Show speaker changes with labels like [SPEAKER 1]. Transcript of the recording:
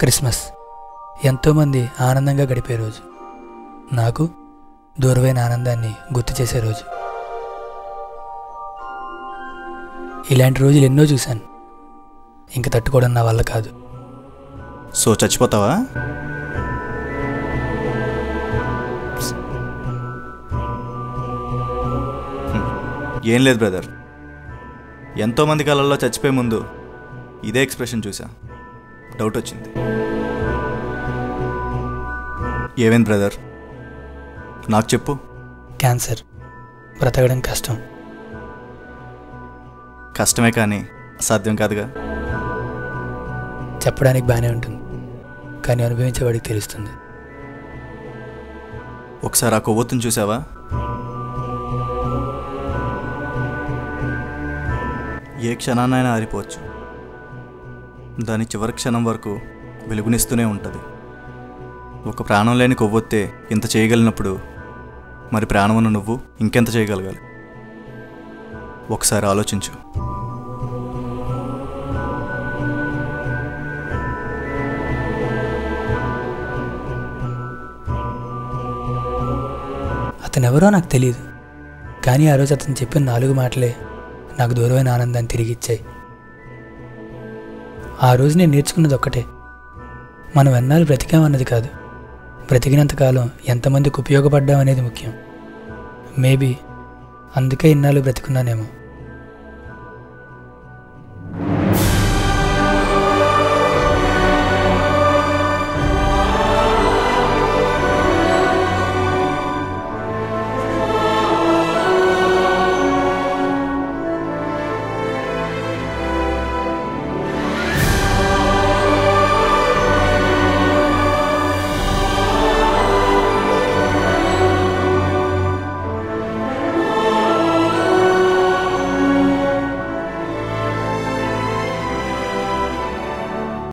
[SPEAKER 1] Christmas ఎంతోమంది ఆనందంగా గడిపే రోజు, నాకు దూరమైన ఆనందాన్ని గుర్తు చేసే రోజు. ఇలాంటి రోజులు ఎన్నో చూశాను. ఇంక తట్టుకోవడం నా వల్ల కాదు.
[SPEAKER 2] సో చచ్చిపోతావా? ఏం లేదు బ్రదర్, ఎంతోమంది కళల్లో చచ్చిపోయే ముందు ఇదే ఎక్స్ప్రెషన్ చూసా, డౌట్ వచ్చింది. ఏమైంది బ్రదర్, నాకు చెప్పు.
[SPEAKER 1] క్యాన్సర్, బ్రతకడం కష్టం.
[SPEAKER 2] కష్టమే కానీ అసాధ్యం కాదుగా.
[SPEAKER 1] చెప్పడానికి బాగానే ఉంటుంది, కానీ అనుభవించేవాడికి తెలుస్తుంది.
[SPEAKER 2] ఒకసారి ఆ కొవ్వొత్తుని చూసావా? ఏ క్షణాన్నైనా ఆరిపోవచ్చు, దాని చివరి క్షణం వరకు వెలుగునిస్తూనే ఉంటుంది. ఒక ప్రాణం లేని కొవ్వొత్తే ఇంత చేయగలిగినప్పుడు మరి ప్రాణం ఉన్న నువ్వు ఇంకెంత చేయగలగాలి? ఒకసారి ఆలోచించు.
[SPEAKER 1] అతనెవరో నాకు తెలియదు, కానీ ఆ రోజు అతను చెప్పిన 4 మాటలే నాకు దూరమైన ఆనందాన్ని తిరిగి ఇచ్చాయి. ఆ రోజు నేను నేర్చుకున్నది ఒక్కటే, మనం ఎన్నాళ్ళు బ్రతికామన్నది కాదు, బ్రతికినంతకాలం ఎంతమందికి ఉపయోగపడ్డామనేది ముఖ్యం. మేబీ అందుకే ఇన్నాళ్ళు బ్రతికున్నానేమో.